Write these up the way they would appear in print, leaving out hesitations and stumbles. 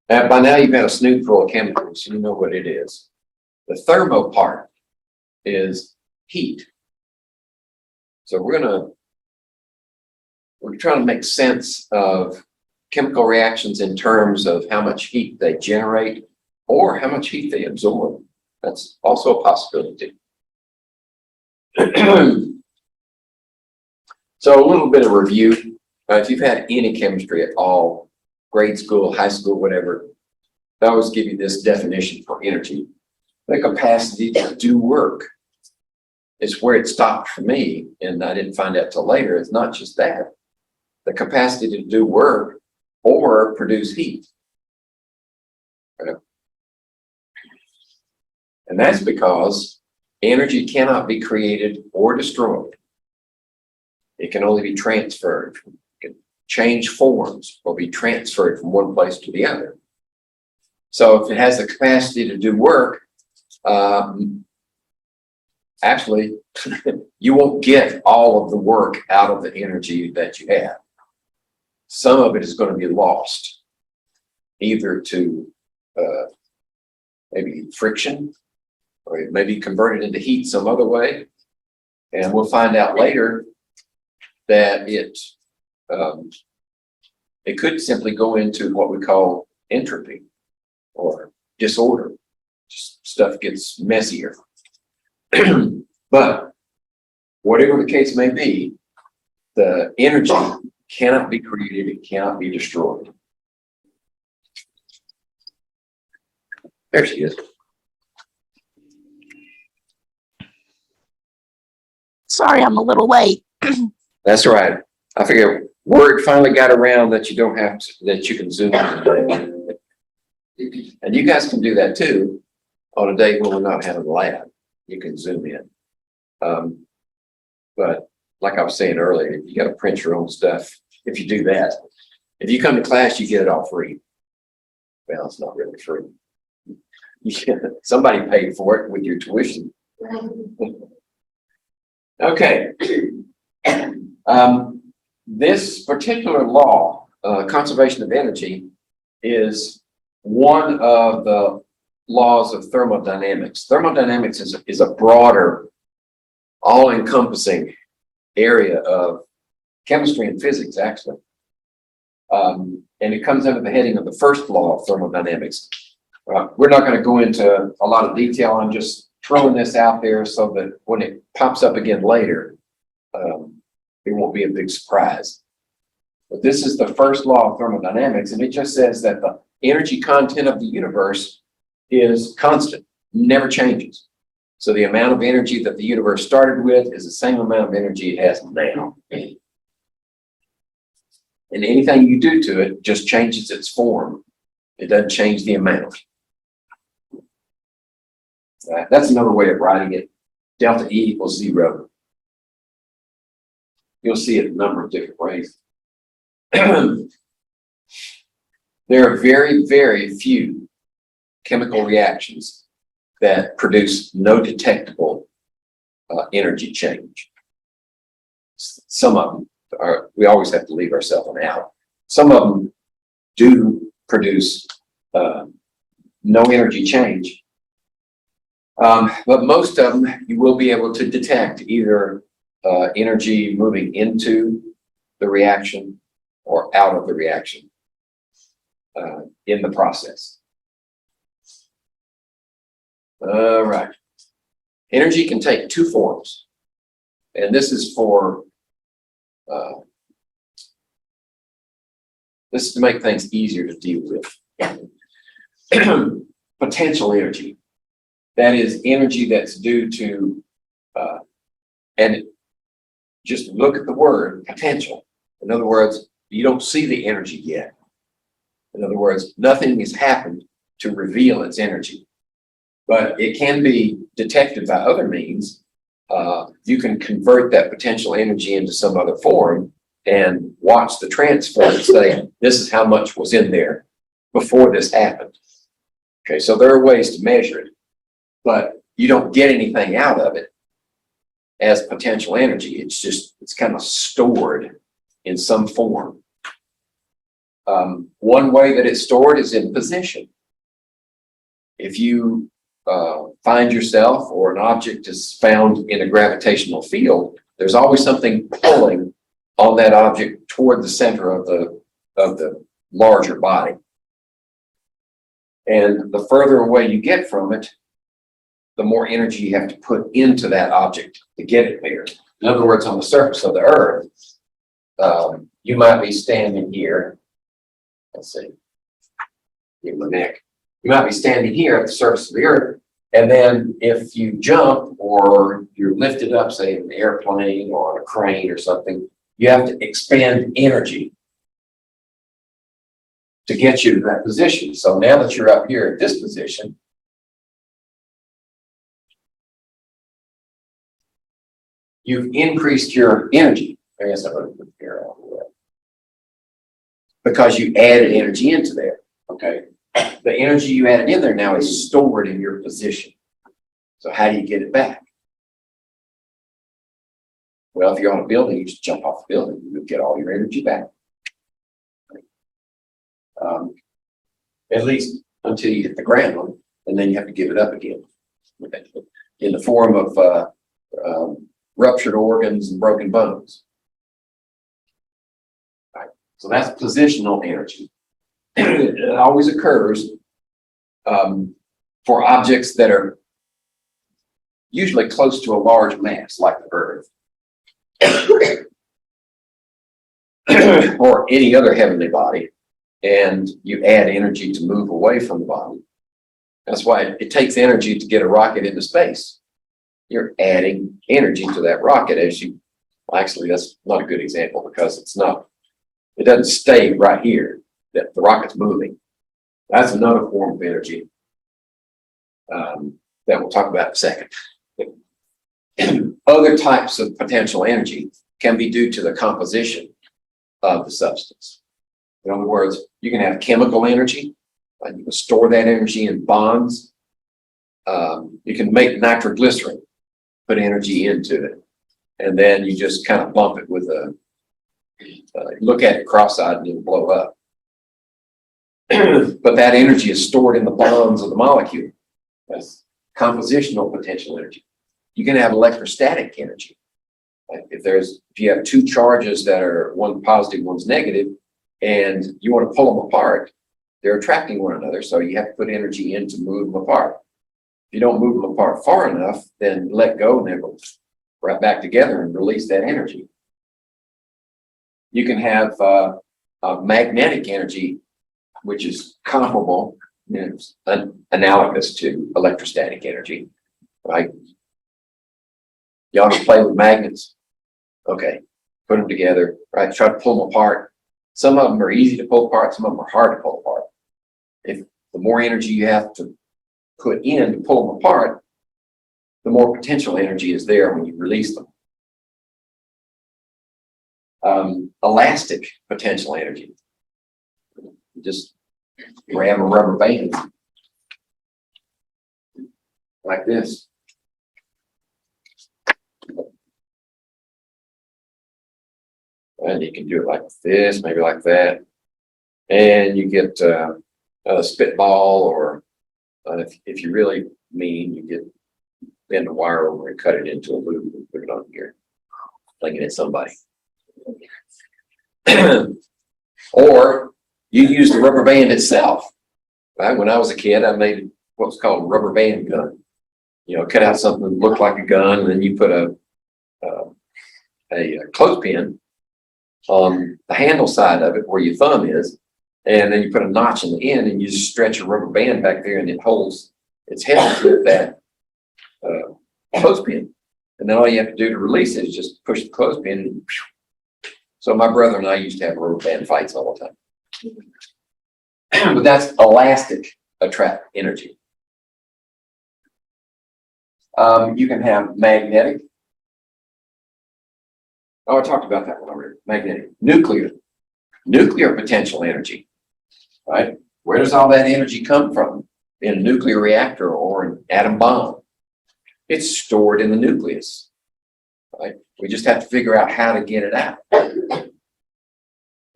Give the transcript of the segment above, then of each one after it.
By now you've had a snoot full of chemicals, you know what it is. The thermo part is heat. So we're trying to make sense of chemical reactions in terms of how much heat they generate or how much heat they absorb. That's also a possibility. So a little bit of review. If you've had any chemistry at all, grade school, high school, whatever, I always give you this definition for energy. The capacity to do work is where it stopped for me, and I didn't find out till later. It's not just that. The capacity to do work or produce heat. And that's because energy cannot be created or destroyed. It can only be transferred. It can change forms or be transferred from one place to the other. So if it has the capacity to do work, actually, you won't get all of the work out of the energy that you have. Some of it is going to be lost, either to maybe friction, or it may be converted into heat some other way. And we'll find out later that it could simply go into what we call entropy or disorder. Just stuff gets messier. But whatever the case may be, the energy cannot be created, it cannot be destroyed. There she is. Sorry, I'm a little late. That's right. I figure word finally got around that you don't have to, that you can zoom in today. And you guys can do that too on a day when we're not having a lab. You can zoom in. But like I was saying earlier, you got to print your own stuff. If you do that, if you come to class, you get it all free. Well, it's not really free. Somebody paid for it with your tuition. Okay. This particular law, conservation of energy, is one of the laws of thermodynamics. Thermodynamics is a broader, all-encompassing area of chemistry and physics, actually. And it comes under the heading of the first law of thermodynamics. We're not going to go into a lot of detail. I'm just throwing this out there so that when it pops up again later, it won't be a big surprise. But this is the first law of thermodynamics, and it just says that the energy content of the universe is constant, never changes. So the amount of energy that the universe started with is the same amount of energy it has now. And anything you do to it just changes its form. It doesn't change the amount. That's another way of writing it. Delta E equals 0. You'll see it a number of different ways. There are very, very few chemical reactions that produce no detectable energy change. Some of them are, we always have to leave ourselves an out. Some of them do produce no energy change. But most of them, you will be able to detect either energy moving into the reaction or out of the reaction in the process. All right. Energy can take two forms. And this is for, this is to make things easier to deal with. Potential energy. That is energy that's due to, and just look at the word potential. In other words, you don't see the energy yet. In other words, nothing has happened to reveal its energy, but it can be detected by other means. You can convert that potential energy into some other form and watch the transfer and say, this is how much was in there before this happened. Okay, so there are ways to measure it, but you don't get anything out of it as potential energy. It's just, it's kind of stored in some form. One way that it's stored is in position. If you find yourself or an object is found in a gravitational field, there's always something pulling on that object toward the center of the larger body. And the further away you get from it, the more energy you have to put into that object to get it there. In other words, on the surface of the earth, you might be standing here. Let's see, give my neck. You might be standing here at the surface of the earth, and then if you jump or you're lifted up, say in an airplane or on a crane or something, you have to expend energy to get you to that position. So now that you're up here at this position, you've increased your energy. I guess I'm going to put the arrow on the way. Because you added energy into there. Okay. The energy you added in there now is stored in your position. So how do you get it back? Well, if you're on a building, you just jump off the building. You'll get all your energy back. At least until you hit the ground, and then you have to give it up again. In the form of ruptured organs and broken bones. Right. So that's positional energy. It always occurs for objects that are usually close to a large mass like the Earth or any other heavenly body, and you add energy to move away from the body. That's why it takes energy to get a rocket into space. You're adding energy to that rocket as you, actually that's not a good example because it doesn't stay right here. The rocket's moving. That's another form of energy that we'll talk about in a second. Other types of potential energy can be due to the composition of the substance. In other words, you can have chemical energy, you can store that energy in bonds. You can make nitroglycerin, put energy into it, and then you just kind of bump it with look at it cross-eyed and it'll blow up. But that energy is stored in the bonds of the molecule. That's compositional potential energy. You can have electrostatic energy. If you have two charges that are one positive, one's negative, and you want to pull them apart, they're attracting one another, so you have to put energy in to move them apart. If you don't move them apart far enough, then let go and they will right back together and release that energy. You can have magnetic energy, which is comparable, analogous to electrostatic energy, right? Y'all can play with magnets. Okay, put them together, right? Try to pull them apart. Some of them are easy to pull apart, some of them are hard to pull apart. If the more energy you have to put in to pull them apart, the more potential energy is there when you release them. Elastic potential energy. You just grab a rubber band like this. And you can do it like this, maybe like that. And you get a spitball, or if you really mean, you bend the wire over and cut it into a loop and put it on here, thinking it's somebody. Or you use the rubber band itself. Right? When I was a kid, I made what was called a rubber band gun. You know, cut out something that looked like a gun, and then you put a clothespin on the handle side of it where your thumb is, and then you put a notch in the end, and you just stretch a rubber band back there, and it's held with that clothespin. And then all you have to do to release it is just push the clothespin. And so my brother and I used to have rubber band fights all the time. But that's elastic attract energy. You can have magnetic. Oh, I talked about that one already. Magnetic. Nuclear potential energy, right? Where does all that energy come from? In a nuclear reactor or an atom bomb? It's stored in the nucleus, right? We just have to figure out how to get it out.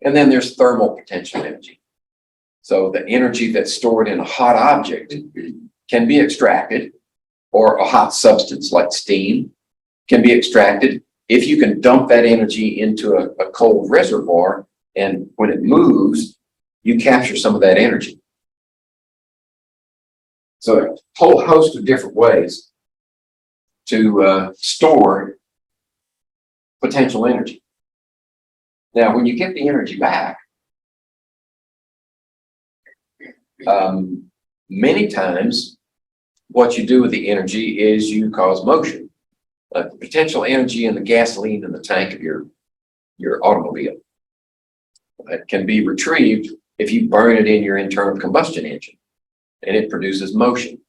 And then there's thermal potential energy. So the energy that's stored in a hot object can be extracted, or a hot substance like steam can be extracted if you can dump that energy into a cold reservoir, and when it moves, you capture some of that energy. So a whole host of different ways to store potential energy. Now, when you get the energy back, many times what you do with the energy is you cause motion. Potential energy in the gasoline in the tank of your automobile. It can be retrieved if you burn it in your internal combustion engine, and it produces motion.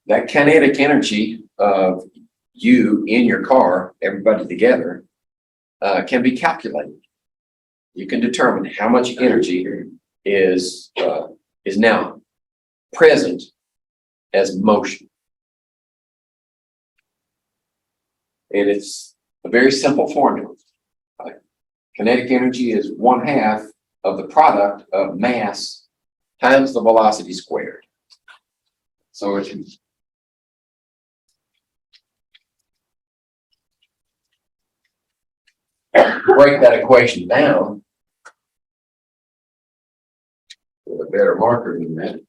That kinetic energy of you in your car, everybody together, can be calculated. You can determine how much energy is now present as motion. And it's a very simple formula. Kinetic energy is 1/2 of the product of mass times the velocity squared. So if you break that equation down with a better marker than that.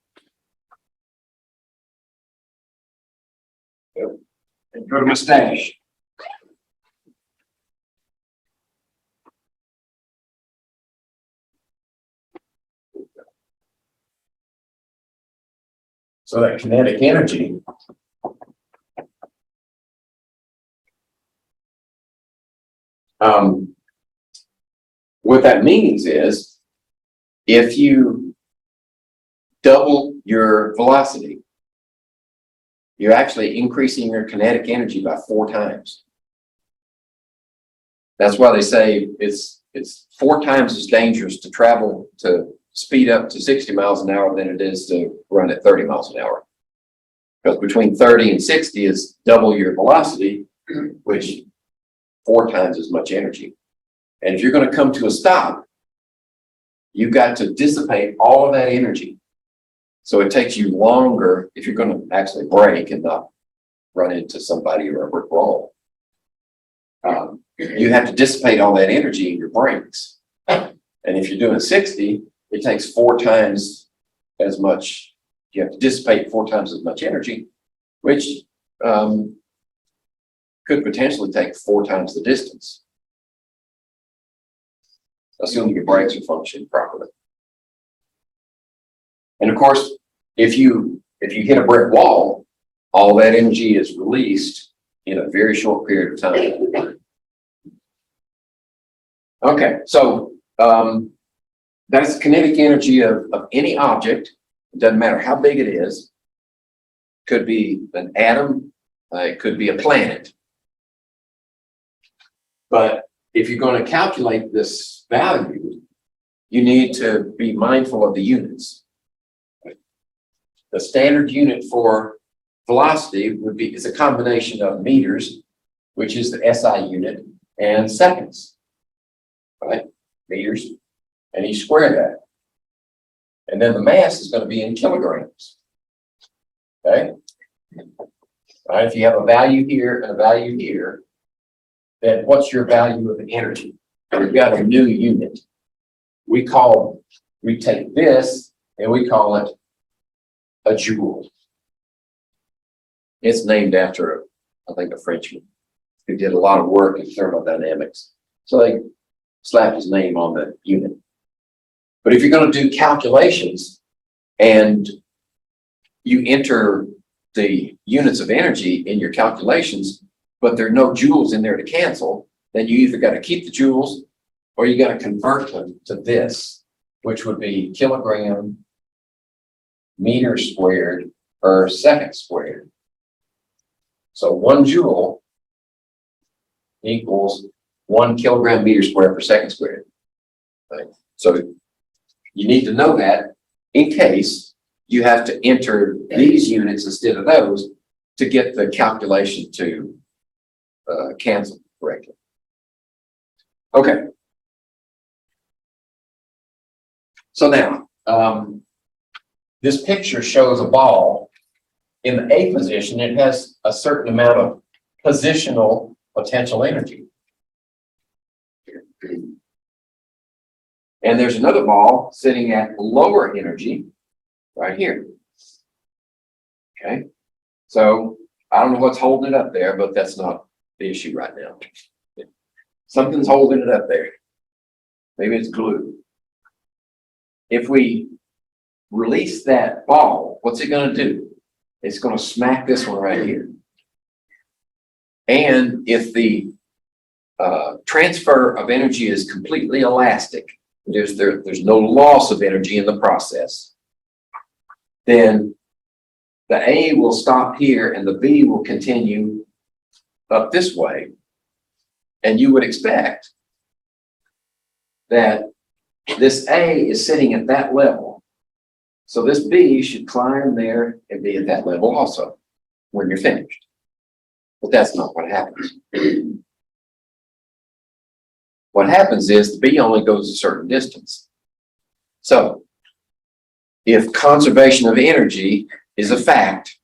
Yep. And go to mustache. So that kinetic energy what that means is if you double your velocity, you're actually increasing your kinetic energy by 4 times. That's why they say it's 4 times as dangerous to travel to speed up to 60 miles an hour than it is to run at 30 miles an hour. Because between 30 and 60 is double your velocity, which 4 times as much energy. And if you're going to come to a stop, you've got to dissipate all of that energy. So it takes you longer if you're going to actually brake and not run into somebody or a brick wall. You have to dissipate all that energy in your brakes. And if you're doing 60, it takes 4 times as much. You have to dissipate 4 times as much energy, which could potentially take 4 times the distance, assuming your brakes are functioning properly. And of course, if you hit a brick wall, all that energy is released in a very short period of time. Okay, so that's kinetic energy of any object. It doesn't matter how big it is. Could be an atom, it could be a planet. But if you're going to calculate this value, you need to be mindful of the units. The standard unit for velocity is a combination of meters, which is the SI unit, and seconds, right? Meters, and you square that. And then the mass is going to be in kilograms, okay? All right, if you have a value here and a value here, then what's your value of the energy? We've got a new unit. We take this and we call it a joule. It's named after, I think, a Frenchman who did a lot of work in thermodynamics. So they slapped his name on the unit. But if you're going to do calculations and you enter the units of energy in your calculations, but there are no joules in there to cancel, then you either got to keep the joules or you got to convert them to this, which would be kilogram meter squared per second squared. So 1 joule equals 1 kilogram meter squared per second squared. Right? So you need to know that in case you have to enter these units instead of those to get the calculation to cancel correctly. Okay, So now, this picture shows a ball in the A position. It has a certain amount of positional potential energy. And there's another ball sitting at lower energy right here. Okay. So I don't know what's holding it up there, but that's not the issue right now. Something's holding it up there. Maybe it's glue. If we release that ball, what's it going to do? It's going to smack this one right here. And if the transfer of energy is completely elastic, there's no loss of energy in the process, then the A will stop here and the B will continue up this way. And you would expect that this A is sitting at that level. So this B should climb there and be at that level also when you're finished. But that's not what happens. What happens is the B only goes a certain distance. So if conservation of energy is a fact,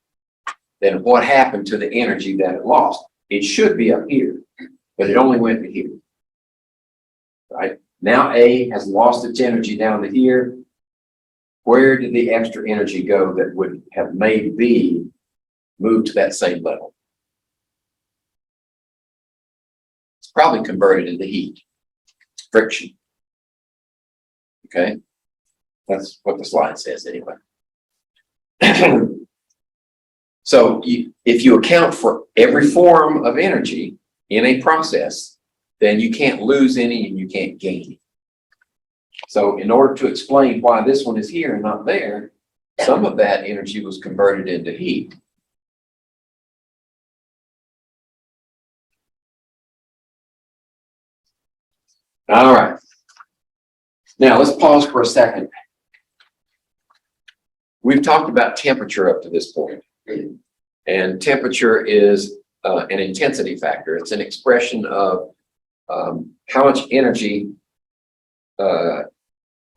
then what happened to the energy that it lost? It should be up here, but it only went to here. Right? Now A has lost its energy down to here. Where did the extra energy go that would have made B move to that same level? It's probably converted into heat, friction. Okay, that's what the slide says anyway. So if you account for every form of energy in a process, then you can't lose any and you can't gain any. So in order to explain why this one is here and not there, some of that energy was converted into heat. All right. Now let's pause for a second. We've talked about temperature up to this point. And temperature is an intensity factor. It's an expression of how much energy,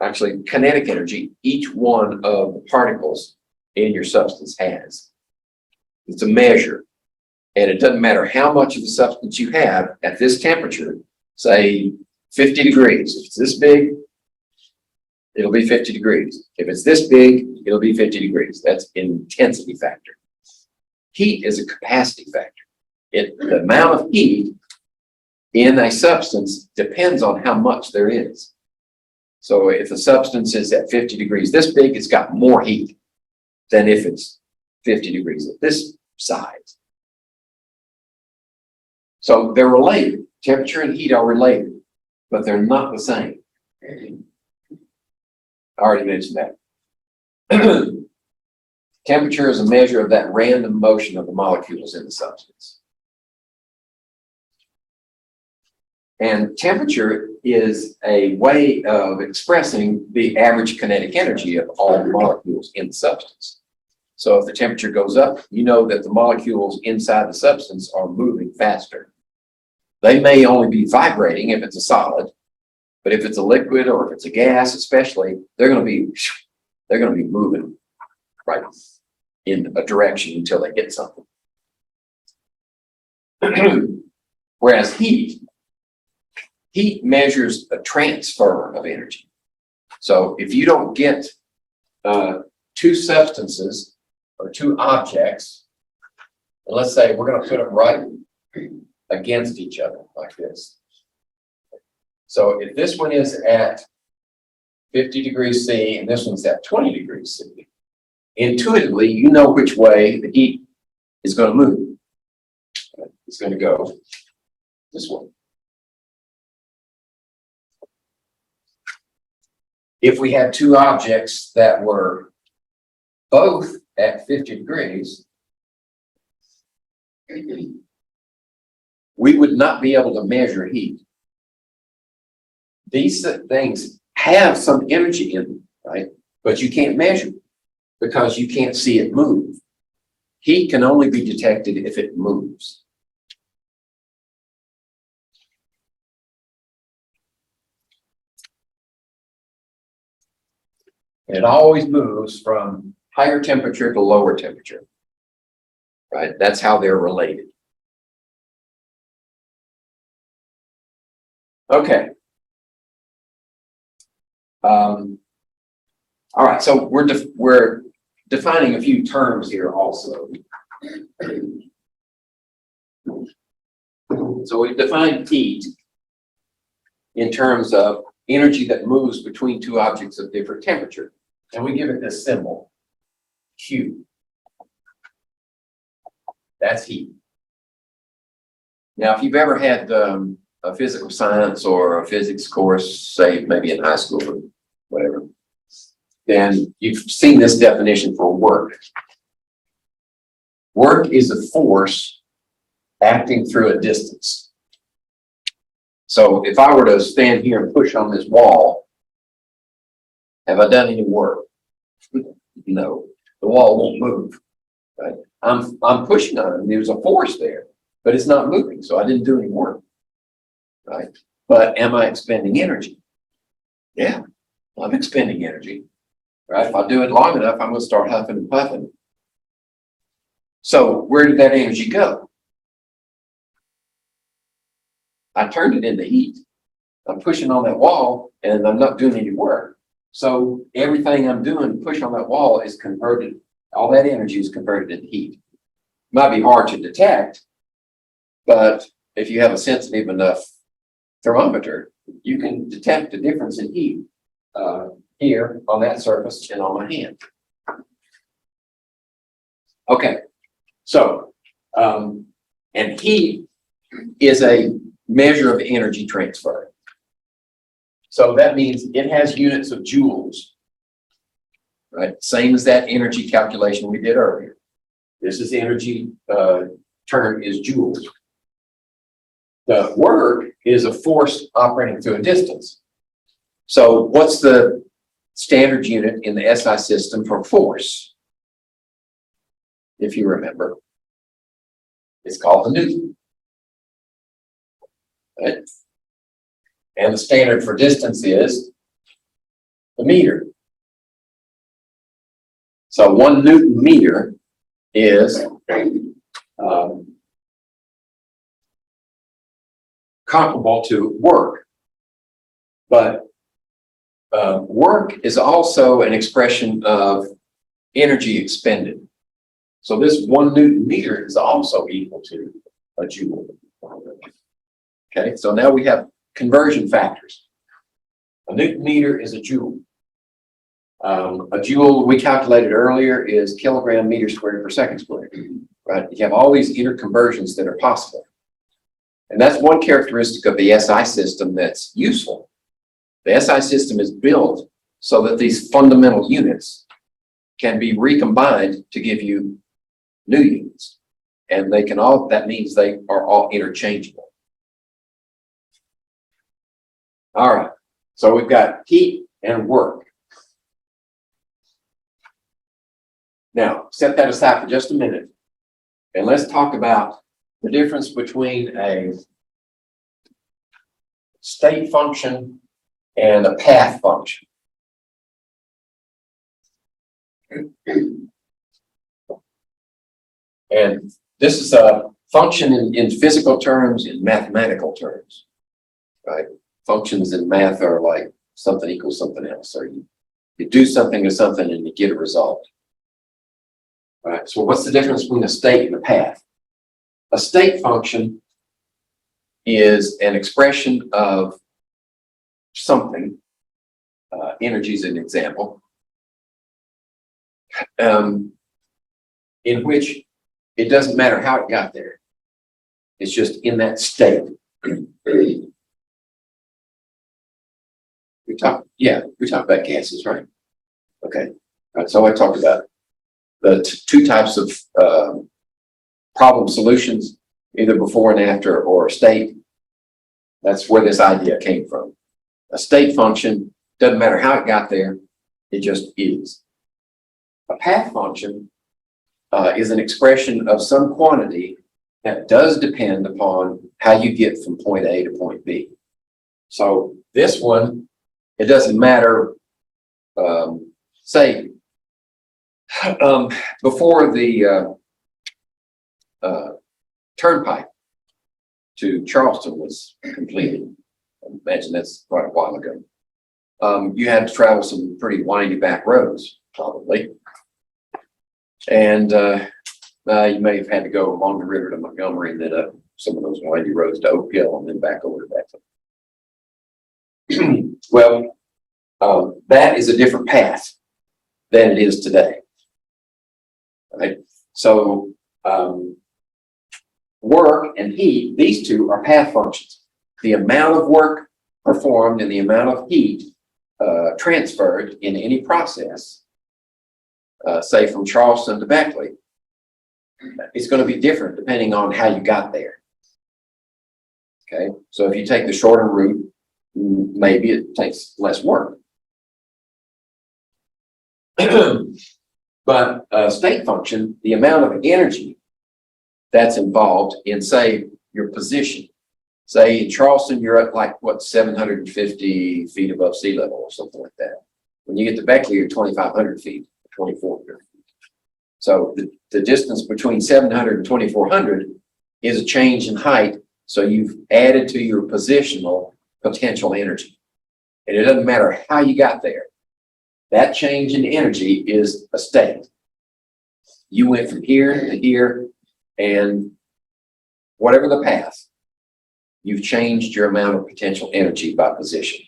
actually kinetic energy, each one of the particles in your substance has. It's a measure. And it doesn't matter how much of the substance you have at this temperature, say 50 degrees. If it's this big, it'll be 50 degrees. If it's this big, it'll be 50 degrees. That's intensity factor. Heat is a capacity factor. The amount of heat in a substance depends on how much there is. So if a substance is at 50 degrees this big, it's got more heat than if it's 50 degrees at this size. So they're related. Temperature and heat are related, but they're not the same. I already mentioned that. Temperature is a measure of that random motion of the molecules in the substance. And temperature is a way of expressing the average kinetic energy of all the molecules in the substance. So if the temperature goes up, you know that the molecules inside the substance are moving faster. They may only be vibrating if it's a solid, but if it's a liquid or if it's a gas especially, they're going to be moving right in a direction until they get something. Whereas heat measures a transfer of energy. So if you don't get two substances or two objects, and let's say we're going to put them right against each other like this. So if this one is at 50 degrees C and this one's at 20 degrees C, intuitively, you know which way the heat is going to move. It's going to go this way. If we had two objects that were both at 50 degrees, we would not be able to measure heat. These things have some energy in them, right? But you can't measure it because you can't see it move. Heat can only be detected if it moves. And it always moves from higher temperature to lower temperature. Right? That's how they're related. Okay. All right, so we're defining a few terms here also. So we've defined heat in terms of energy that moves between two objects of different temperature. And we give it this symbol, Q. That's heat. Now, if you've ever had a physical science or a physics course, say maybe in high school or whatever, then you've seen this definition for work. Work is a force acting through a distance. So if I were to stand here and push on this wall, have I done any work? No, the wall won't move. Right? I'm pushing on it. There's a force there, but it's not moving, so I didn't do any work. Right? But am I expending energy? Yeah, I'm expending energy. Right? If I do it long enough, I'm going to start huffing and puffing. So where did that energy go? I turned it into heat. I'm pushing on that wall and I'm not doing any work. So everything I'm doing, push on that wall, is converted. All that energy is converted into heat. Might be hard to detect, but if you have a sensitive enough thermometer, you can detect the difference in heat here on that surface and on my hand. Okay, so and heat is a measure of energy transfer. So that means it has units of joules, right? Same as that energy calculation we did earlier. This is energy term is joules. The work is a force operating through a distance. So what's the standard unit in the SI system for force? If you remember, it's called the Newton. Right? And the standard for distance is the meter. So 1 Newton meter is comparable to work. But work is also an expression of energy expended. So this 1 Newton meter is also equal to a joule. Okay, so now we have conversion factors. A Newton meter is a joule. A joule we calculated earlier is kilogram meter squared per second squared. Right? You have all these interconversions that are possible. And that's one characteristic of the SI system that's useful. The SI system is built so that these fundamental units can be recombined to give you new units. And they can all, that means they are all interchangeable. All right, so we've got heat and work. Now, set that aside for just a minute, and let's talk about the difference between a state function and a path function. And this is a function in physical terms, in mathematical terms, right? Functions in math are like something equals something else, or you do something to something and you get a result. All right, so what's the difference between a state and a path? A state function is an expression of something, energy is an example, in which it doesn't matter how it got there. It's just in that state. We talked about gases, right? Okay. All right, so I talked about the two types of problem solutions, either before and after or state. That's where this idea came from. A state function doesn't matter how it got there, it just is. A path function is an expression of some quantity that does depend upon how you get from point A to point B. So this one, it doesn't matter say, before the turnpike to Charleston was completed, I imagine that's quite a while ago, you had to travel some pretty windy back roads, probably. And you may have had to go along the river to Montgomery and then up some of those windy roads to Oak Hill and then back over to Bethlehem. Well, that is a different path than it is today. Right? So work and heat, these two are path functions. The amount of work performed and the amount of heat transferred in any process, say from Charleston to Beckley, it's going to be different depending on how you got there. Okay, so if you take the shorter route, maybe it takes less work. But state function, the amount of energy that's involved in, say, your position. Say in Charleston, you're at like, what, 750 feet above sea level or something like that. When you get to Beckley, you're 2,500 feet, 2,400 feet. So the distance between 700 and 2,400 is a change in height. So you've added to your positional potential energy. And it doesn't matter how you got there. That change in energy is a state. You went from here to here, and whatever the path, you've changed your amount of potential energy by position.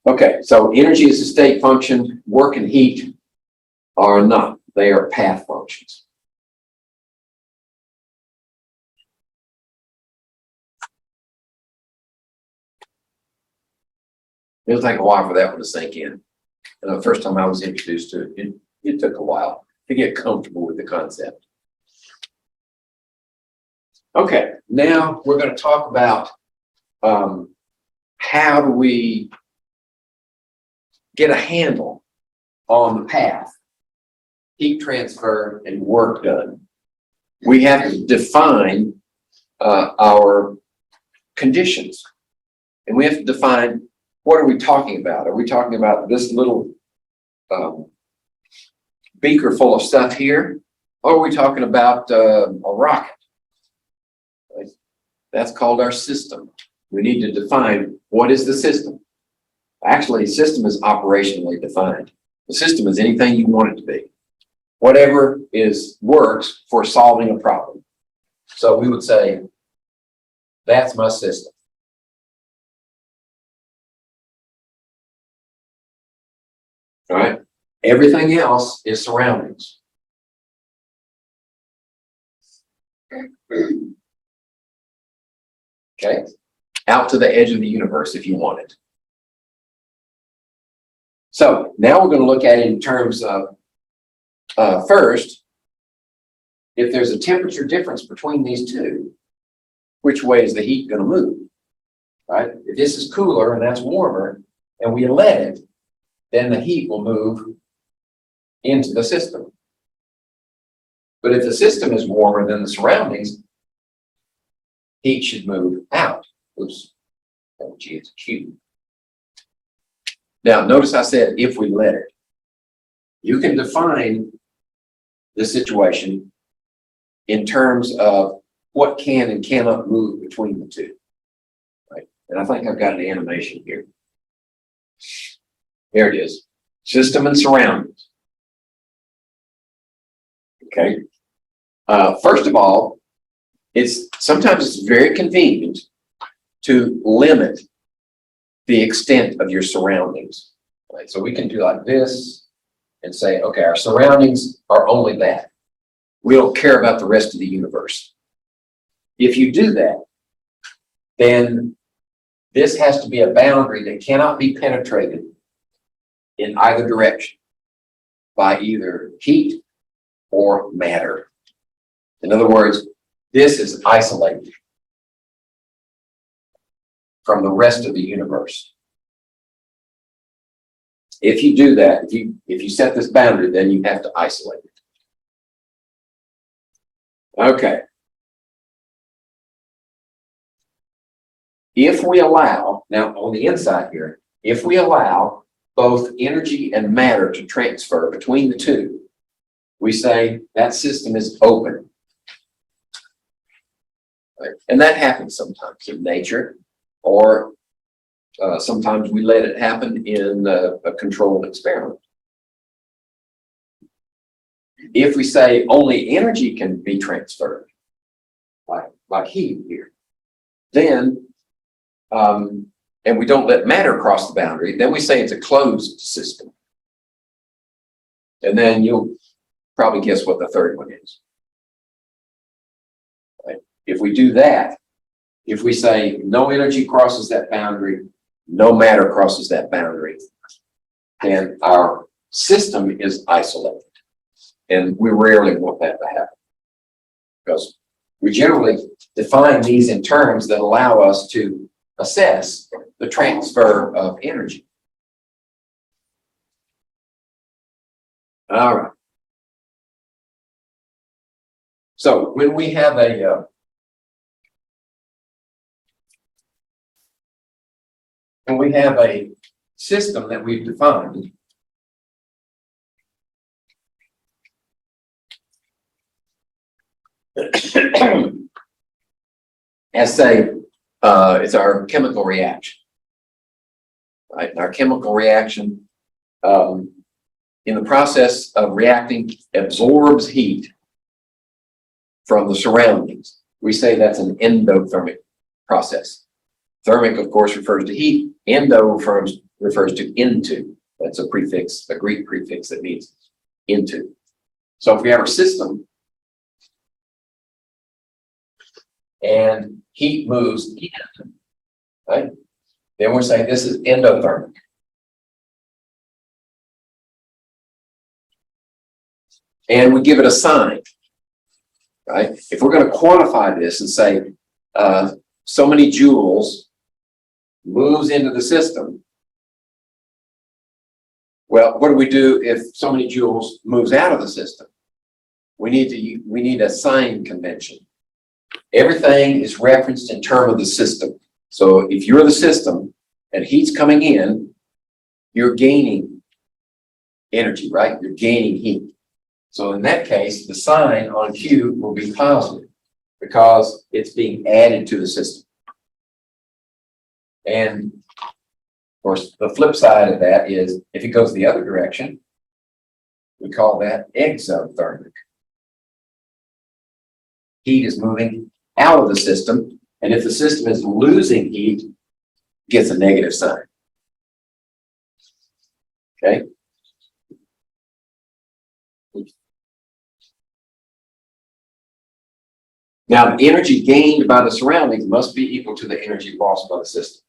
Okay, so energy is a state function. Work and heat are not. They are path functions. It'll take a while for that one to sink in. And the first time I was introduced to it, it took a while to get comfortable with the concept. Okay, now we're going to talk about how do we get a handle on the path, heat transfer, and work done. We have to define our conditions, and we have to define what are we talking about. Are we talking about this little beaker full of stuff here, or are we talking about a rocket? That's called our system. We need to define what is the system. Actually, system is operationally defined. The system is anything you want it to be. Whatever works for solving a problem. So we would say, that's my system. All right. Everything else is surroundings. Okay. Out to the edge of the universe if you want it. So now we're going to look at it in terms of, first, if there's a temperature difference between these two, which way is the heat going to move? Right? If this is cooler and that's warmer, and we let it, then the heat will move into the system. But if the system is warmer than the surroundings, heat should move out. Oops. Oh, gee, it's Q. Now, notice I said if we let it. You can define the situation in terms of what can and cannot move between the two. Right? And I think I've got an animation here. There it is. System and surroundings. Okay. First of all, sometimes it's very convenient to limit the extent of your surroundings. Right? So we can do like this and say, okay, our surroundings are only that. We don't care about the rest of the universe. If you do that, then this has to be a boundary that cannot be penetrated in either direction by either heat or matter. In other words, this is isolated from the rest of the universe. If you do that, if you set this boundary, then you have to isolate it. Okay. If we allow, now on the inside here, if we allow both energy and matter to transfer between the two, we say that system is open. Right? And that happens sometimes in nature, or sometimes we let it happen in a controlled experiment. If we say only energy can be transferred, like heat here, then, and we don't let matter cross the boundary, then we say it's a closed system. And then you'll probably guess what the third one is. Right? If we do that, if we say no energy crosses that boundary, no matter crosses that boundary, then our system is isolated. And we rarely want that to happen, because we generally define these in terms that allow us to assess the transfer of energy. All right. So when we have a system that we've defined, as say, it's our chemical reaction, right? And our chemical reaction, in the process of reacting, absorbs heat from the surroundings. We say that's an endothermic process. Thermic, of course, refers to heat. Endo refers to into. That's a prefix, a Greek prefix that means into. So if we have our system and heat moves in, right? Then we're saying this is endothermic. And we give it a sign, right? If we're going to quantify this and say so many joules moves into the system, well, what do we do if so many joules moves out of the system? We need a sign convention. Everything is referenced in terms of the system. So if you're the system and heat's coming in, you're gaining energy, right? You're gaining heat. So in that case, the sign on Q will be positive because it's being added to the system. And of course, the flip side of that is if it goes the other direction, we call that exothermic. Heat is moving out of the system, and if the system is losing heat, it gets a negative sign. Okay. Now, the energy gained by the surroundings must be equal to the energy lost by the system.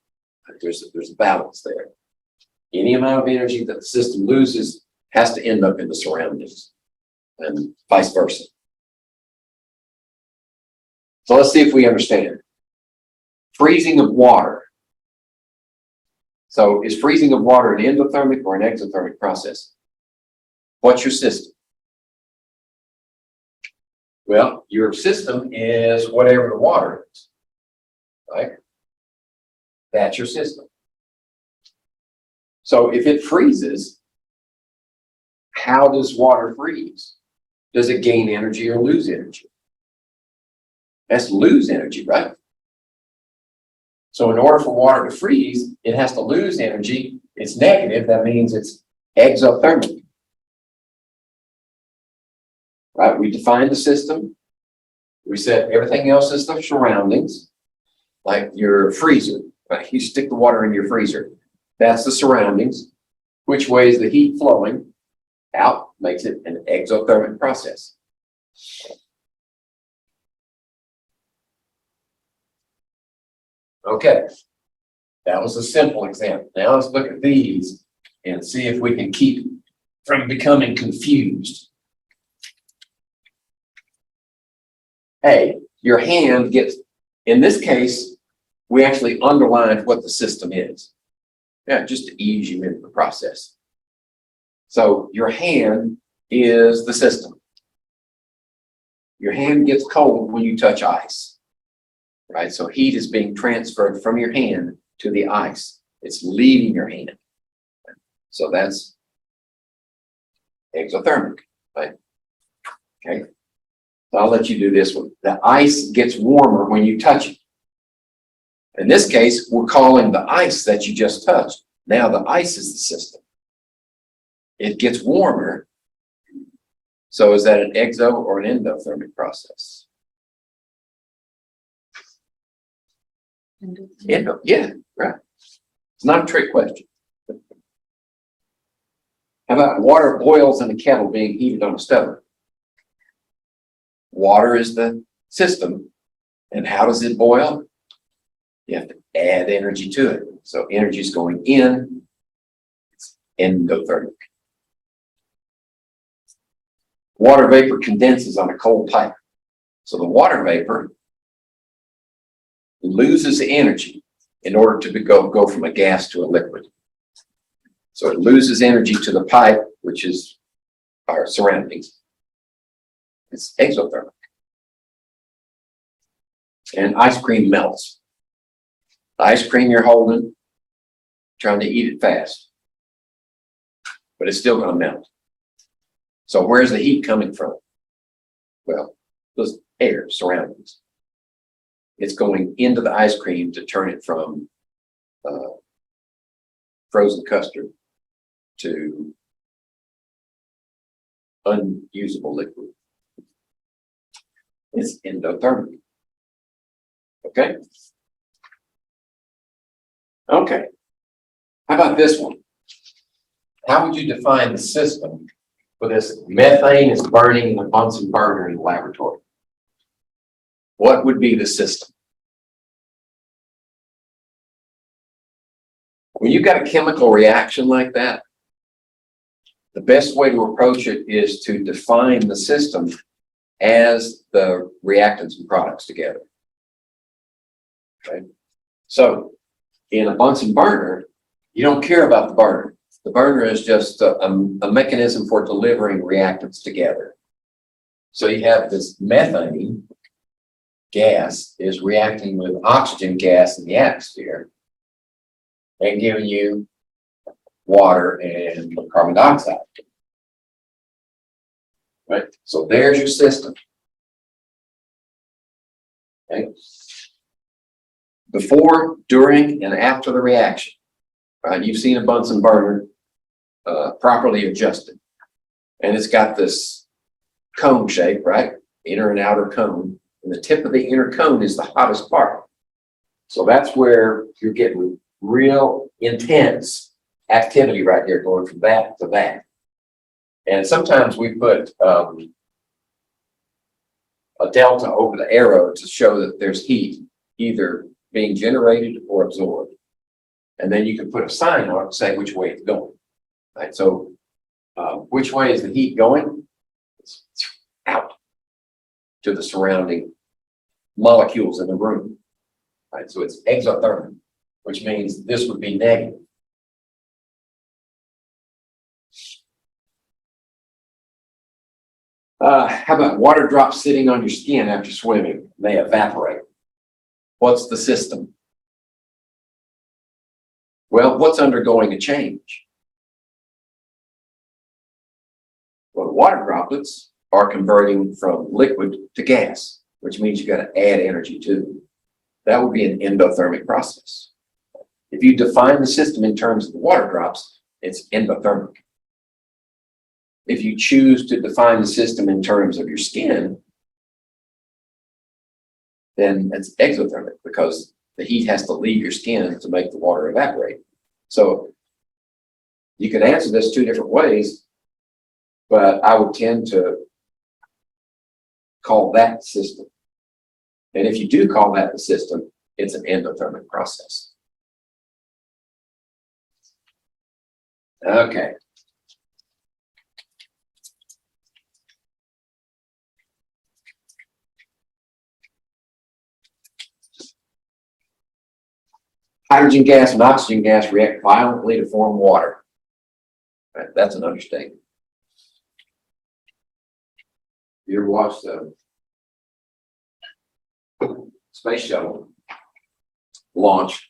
There's a balance there. Any amount of energy that the system loses has to end up in the surroundings, and vice versa. So let's see if we understand. Freezing of water. So is freezing of water an endothermic or an exothermic process? What's your system? Well, your system is whatever the water is, right? That's your system. So if it freezes, how does water freeze? Does it gain energy or lose energy? That's lose energy, right? So in order for water to freeze, it has to lose energy. It's negative. That means it's exothermic. Right? We define the system. We said everything else is the surroundings, like your freezer. Right? You stick the water in your freezer. That's the surroundings. Which way is the heat flowing out? Makes it an exothermic process. Okay, that was a simple example. Now let's look at these and see if we can keep from becoming confused. Hey, your hand gets, in this case, we actually underlined what the system is. Yeah, just to ease you into the process. So your hand is the system. Your hand gets cold when you touch ice, right? So heat is being transferred from your hand to the ice. It's leaving your hand. So that's exothermic, right? Okay. So I'll let you do this one. The ice gets warmer when you touch it. In this case, we're calling the ice that you just touched. Now the ice is the system. It gets warmer. So is that an exo or an endothermic process? Endo, yeah, right. It's not a trick question. How about water boils in a kettle being heated on a stove? Water is the system. And how does it boil? You have to add energy to it. So energy is going in. It's endothermic. Water vapor condenses on a cold pipe. So the water vapor loses energy in order to go from a gas to a liquid. So it loses energy to the pipe, which is our surroundings. It's exothermic. And ice cream melts. The ice cream you're holding, trying to eat it fast, but it's still going to melt. So where's the heat coming from? Well, there's air, surroundings. It's going into the ice cream to turn it from frozen custard to unusable liquid. It's endothermic. Okay? Okay. How about this one? How would you define the system for this? Methane is burning in a Bunsen burner in the laboratory. What would be the system? When you've got a chemical reaction like that, the best way to approach it is to define the system as the reactants and products together. Okay? So in a Bunsen burner, you don't care about the burner. The burner is just a mechanism for delivering reactants together. So you have this methane gas is reacting with oxygen gas in the atmosphere and giving you water and carbon dioxide. Right? So there's your system. Okay? Before, during, and after the reaction. Right? You've seen a Bunsen burner properly adjusted. And it's got this cone shape, right? Inner and outer cone. And the tip of the inner cone is the hottest part. So that's where you're getting real intense activity right there, going from that to that. And sometimes we put a delta over the arrow to show that there's heat either being generated or absorbed. And then you can put a sign on it to say which way it's going. Right? So which way is the heat going? It's out to the surrounding molecules in the room. Right? So it's exothermic, which means this would be negative. How about water drops sitting on your skin after swimming? They evaporate. What's the system? Well, what's undergoing a change? Well, water droplets are converting from liquid to gas, which means you got to add energy to them. That would be an endothermic process. If you define the system in terms of the water drops, it's endothermic. If you choose to define the system in terms of your skin, then it's exothermic because the heat has to leave your skin to make the water evaporate. So you could answer this two different ways, but I would tend to call that the system. And if you do call that the system, it's an endothermic process. Okay. Hydrogen gas and oxygen gas react violently to form water. Right, that's an understatement. You ever watched the space shuttle launch?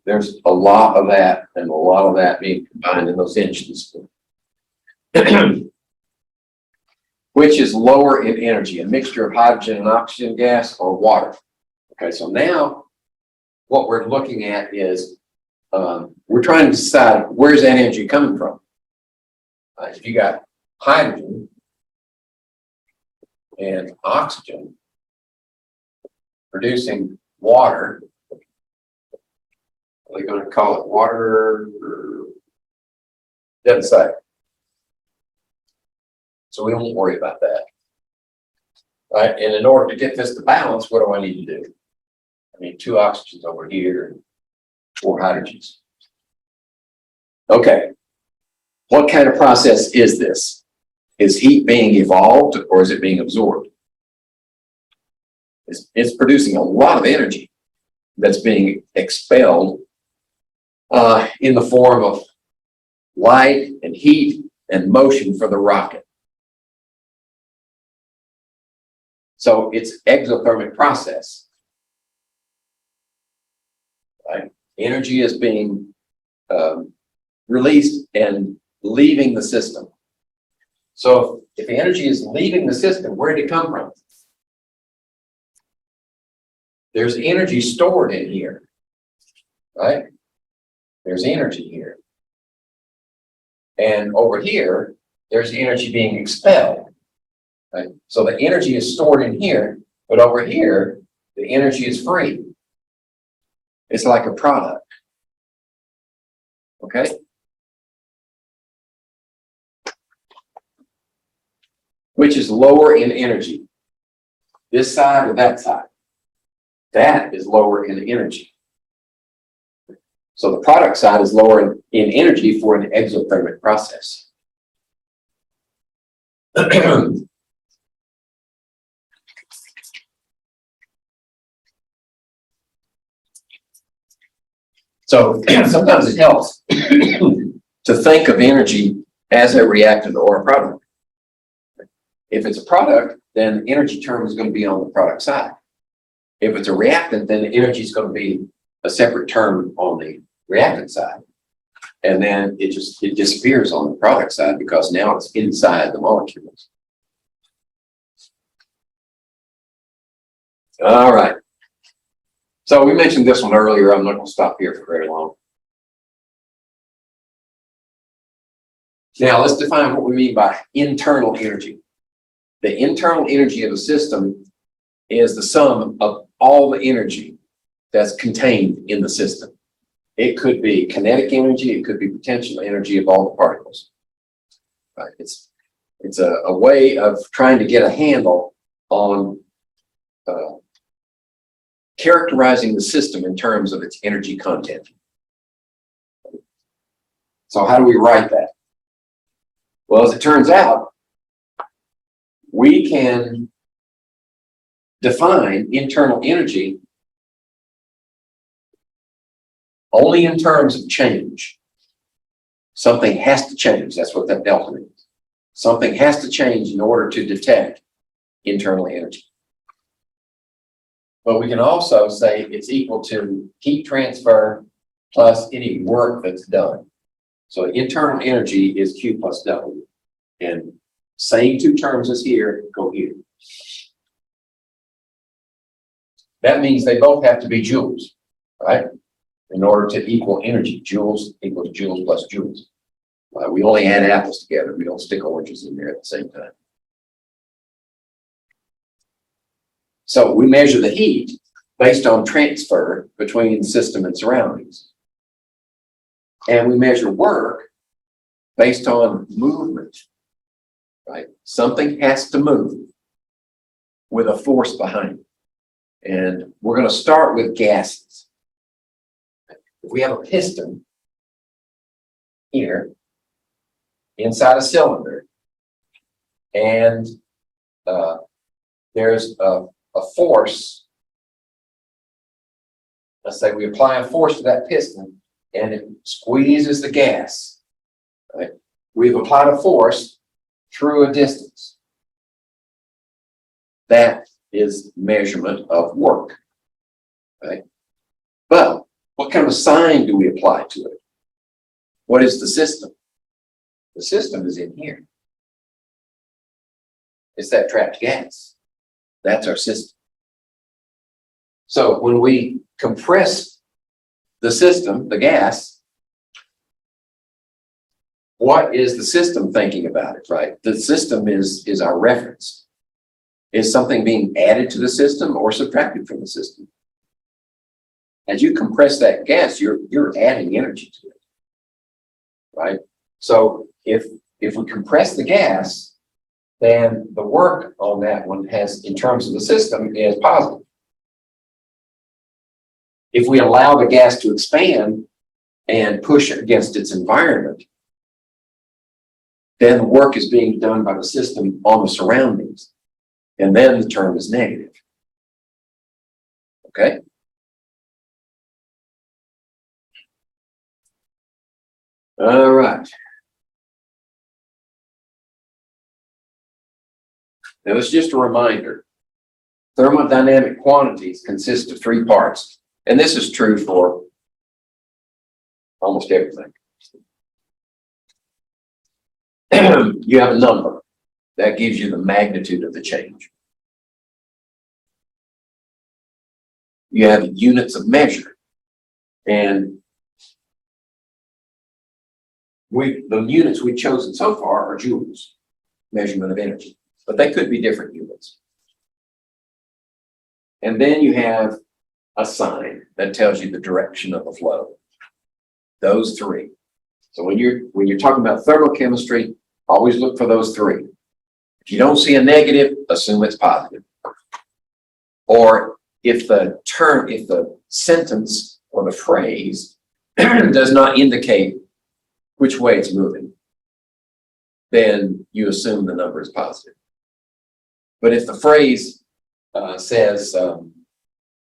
There's a lot of that and a lot of that being combined in those engines. Which is lower in energy, a mixture of hydrogen and oxygen gas or water. Okay, so now what we're looking at is we're trying to decide where's that energy coming from. If you got hydrogen and oxygen producing water, are they going to call it water? Doesn't say. So we don't worry about that. Right? And in order to get this to balance, what do I need to do? I need 2 oxygens over here and 4 hydrogens. Okay. What kind of process is this? Is heat being evolved or is it being absorbed? It's producing a lot of energy that's being expelled in the form of light and heat and motion for the rocket. So it's exothermic process. Right? Energy is being released and leaving the system. So if the energy is leaving the system, where did it come from? There's energy stored in here, right? There's energy here. And over here, there's energy being expelled. Right? So the energy is stored in here, but over here, the energy is free. It's like a product. Okay? Which is lower in energy. This side or that side. That is lower in energy. So the product side is lower in energy for an exothermic process. So sometimes it helps to think of energy as a reactant or a product. If it's a product, then the energy term is going to be on the product side. If it's a reactant, then the energy is going to be a separate term on the reactant side. And then it disappears on the product side because now it's inside the molecules. All right. So we mentioned this one earlier. I'm not going to stop here for very long. Now let's define what we mean by internal energy. The internal energy of a system is the sum of all the energy that's contained in the system. It could be kinetic energy, it could be potential energy of all the particles. Right? It's a way of trying to get a handle on characterizing the system in terms of its energy content. So how do we write that? Well, as it turns out, we can define internal energy only in terms of change. Something has to change. That's what that delta means. Something has to change in order to detect internal energy. But we can also say it's equal to heat transfer plus any work that's done. So internal energy is Q plus W. And same 2 terms as here, go here. That means they both have to be joules, right? In order to equal energy, joules equal to joules plus joules. We only add apples together. We don't stick oranges in there at the same time. So we measure the heat based on transfer between the system and surroundings. And we measure work based on movement, right? Something has to move with a force behind it. And we're going to start with gases. If we have a piston here inside a cylinder, and there's a force, let's say we apply a force to that piston and it squeezes the gas, right? We've applied a force through a distance. That is measurement of work, right? But What kind of sign do we apply to it? What is the system? The system is in here. It's that trapped gas. That's our system. So when we compress the system, the gas, what is the system thinking about it, right? The system is our reference. Is something being added to the system or subtracted from the system? As you compress that gas, you're adding energy to it, right? So if we compress the gas, then the work on that one has, in terms of the system, is positive. If we allow the gas to expand and push against its environment, then the work is being done by the system on the surroundings. And then the term is negative. Okay? All right. Now, it's just a reminder. Thermodynamic quantities consist of three parts. And this is true for almost everything. You have a number that gives you the magnitude of the change. You have units of measure. And the units we've chosen so far are joules, measurement of energy. But they could be different units. And then you have a sign that tells you the direction of the flow. Those three. So when you're talking about thermochemistry, always look for those three. If you don't see a negative, assume it's positive. Or if the sentence or the phrase does not indicate which way it's moving, then you assume the number is positive. But if the phrase says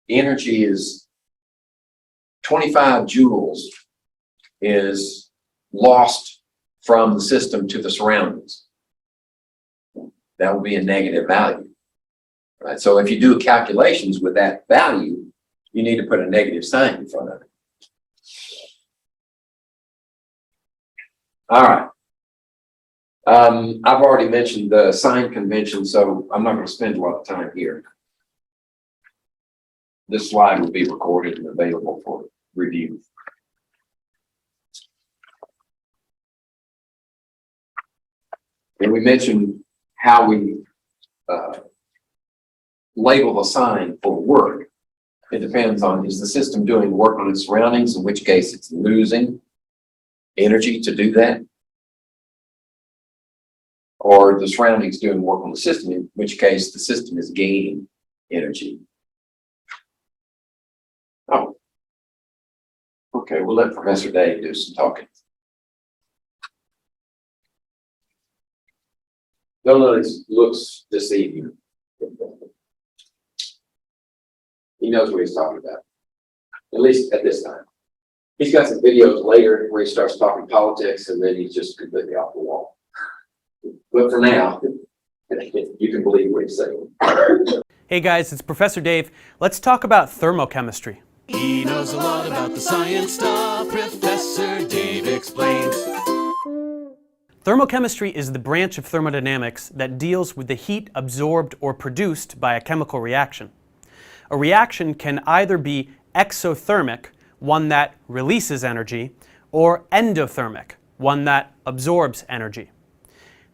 energy is 25 joules is lost from the system to the surroundings, that will be a negative value. Right? So if you do calculations with that value, you need to put a negative sign in front of it. All right. I've already mentioned the sign convention, so I'm not going to spend a lot of time here. This slide will be recorded and available for review. And we mentioned how we label the sign for work. It depends on, is the system doing work on its surroundings, in which case it's losing energy to do that? Or the surroundings doing work on the system, in which case the system is gaining energy. Oh, okay, we'll let Professor Dave do some talking. Don't let his looks deceive you. He knows what he's talking about, at least at this time. He's got some videos later where he starts talking politics, and then he's just completely off the wall. But for now, you can believe what he's saying. Hey guys, it's Professor Dave. Let's talk about thermochemistry. He knows a lot about the science stuff. Professor Dave explains. Thermochemistry is the branch of thermodynamics that deals with the heat absorbed or produced by a chemical reaction. A reaction can either be exothermic, one that releases energy, or endothermic, one that absorbs energy.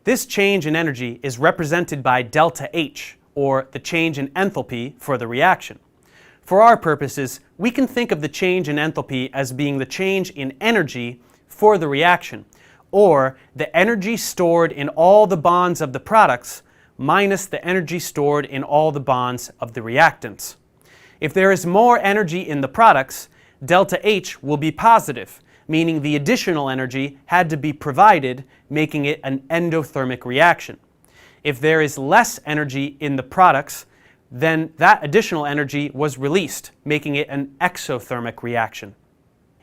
This change in energy is represented by delta H, or the change in enthalpy for the reaction. For our purposes, we can think of the change in enthalpy as being the change in energy for the reaction, or the energy stored in all the bonds of the products minus the energy stored in all the bonds of the reactants. If there is more energy in the products, delta H will be positive, meaning the additional energy had to be provided, making it an endothermic reaction. If there is less energy in the products, then that additional energy was released, making it an exothermic reaction.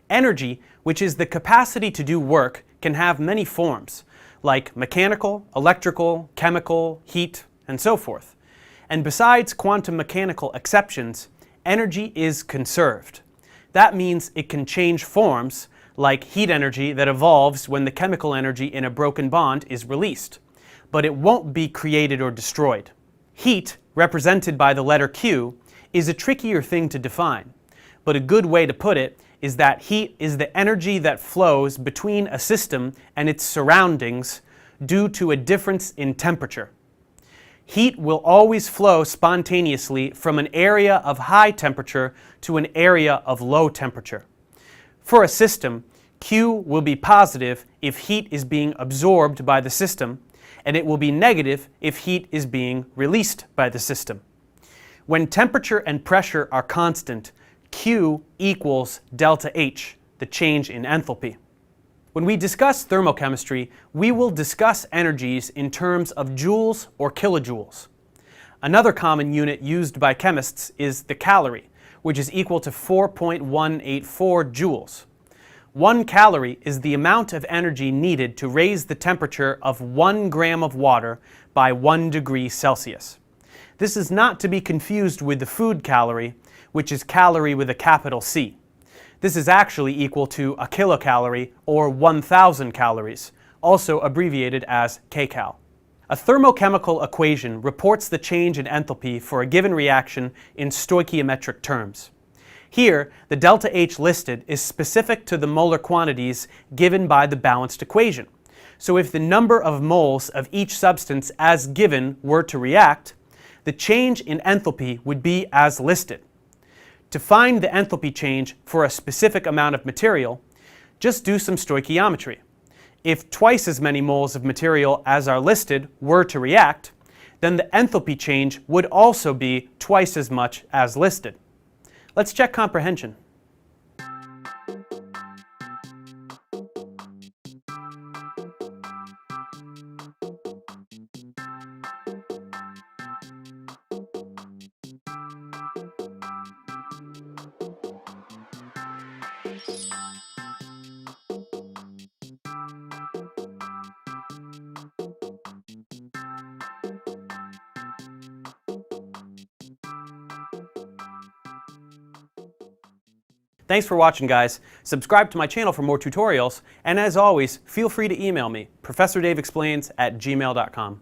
Energy, which is the capacity to do work, can have many forms, like mechanical, electrical, chemical, heat, and so forth. And besides quantum mechanical exceptions, energy is conserved. That means it can change forms, like heat energy that evolves when the chemical energy in a broken bond is released, but it won't be created or destroyed. Heat, represented by the letter Q, is a trickier thing to define, but a good way to put it is that heat is the energy that flows between a system and its surroundings due to a difference in temperature. Heat will always flow spontaneously from an area of high temperature to an area of low temperature. For a system, Q will be positive if heat is being absorbed by the system, and it will be negative if heat is being released by the system. When temperature and pressure are constant, Q equals delta H, the change in enthalpy. When we discuss thermochemistry, we will discuss energies in terms of joules or kilojoules. Another common unit used by chemists is the calorie, which is equal to 4.184 joules. 1 calorie is the amount of energy needed to raise the temperature of 1 gram of water by 1 degree Celsius. This is not to be confused with the food calorie, which is calorie with a capital C. This is actually equal to a kilocalorie, or 1,000 calories, also abbreviated as kcal. A thermochemical equation reports the change in enthalpy for a given reaction in stoichiometric terms. Here, the delta H listed is specific to the molar quantities given by the balanced equation. So if the number of moles of each substance as given were to react, the change in enthalpy would be as listed. To find the enthalpy change for a specific amount of material, just do some stoichiometry. If twice as many moles of material as are listed were to react, then the enthalpy change would also be twice as much as listed. Let's check comprehension. Thanks for watching, guys. Subscribe to my channel for more tutorials, and as always, feel free to email me, ProfessorDaveExplains@gmail.com.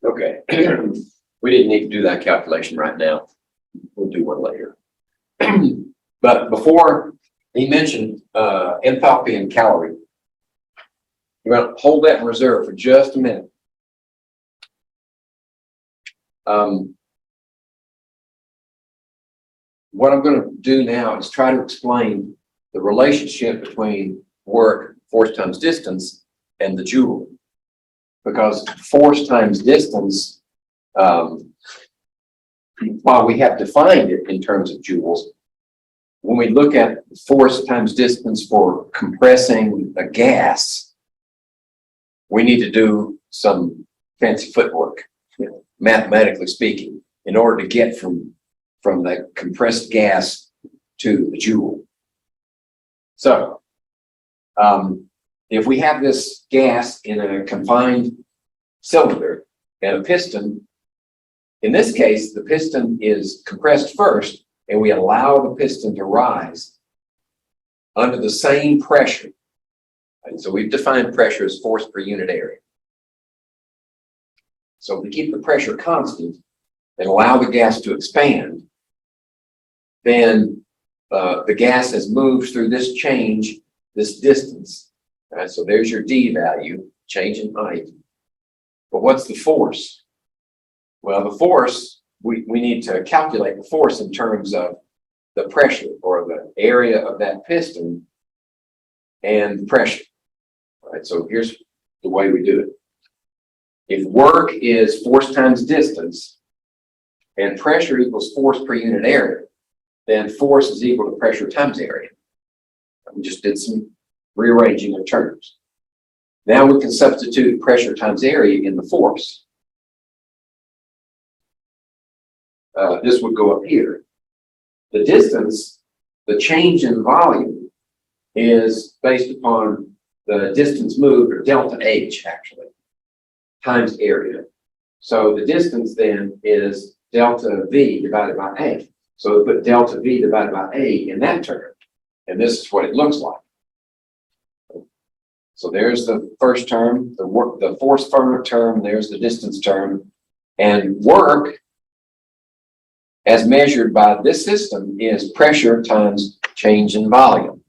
Okay. We didn't need to do that calculation right now. We'll do one later. But before he mentioned enthalpy and calorie, you're going to hold that in reserve for just a minute. What I'm going to do now is try to explain the relationship between work, force times distance, and the joule. Because force times distance, while we have defined it in terms of joules, when we look at force times distance for compressing a gas, we need to do some fancy footwork, mathematically speaking, in order to get from the compressed gas to the joule. So, if we have this gas in a confined cylinder and a piston, in this case, the piston is compressed first, and we allow the piston to rise under the same pressure. And so we've defined pressure as force per unit area. So if we keep the pressure constant and allow the gas to expand, then the gas has moved through this change, this distance. All right, so there's your D value, change in height. But what's the force? Well, the force, we need to calculate the force in terms of the pressure, or the area of that piston and the pressure. All right, so here's the way we do it. If work is force times distance and pressure equals force per unit area, then force is equal to pressure times area. We just did some rearranging of terms. Now we can substitute pressure times area in the force. this would go up here. The distance, the change in volume is based upon the distance moved, or delta H actually, times area. So the distance then is delta V divided by A. So we put delta V divided by A in that term. And this is what it looks like. So there's the first term, the force ferment term, there's the distance term, and work as measured by this system is pressure times change in volume.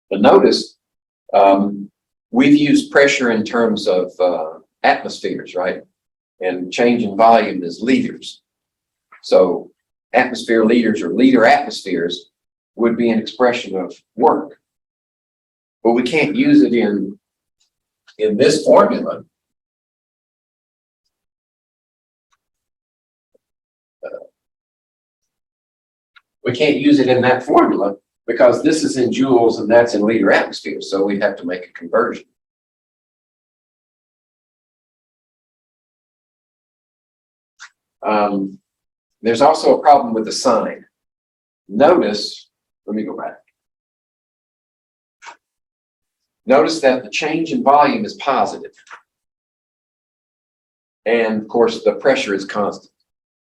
But notice we've used pressure in terms of atmospheres, right? And change in volume is liters. So atmosphere liters or liter atmospheres would be an expression of work. But we can't use it in this formula. We can't use it in that formula because this is in joules and that's in liter atmospheres. So we have to make a conversion. There's also a problem with the sign. Notice, let me go back. Notice that the change in volume is positive. And of course, the pressure is constant.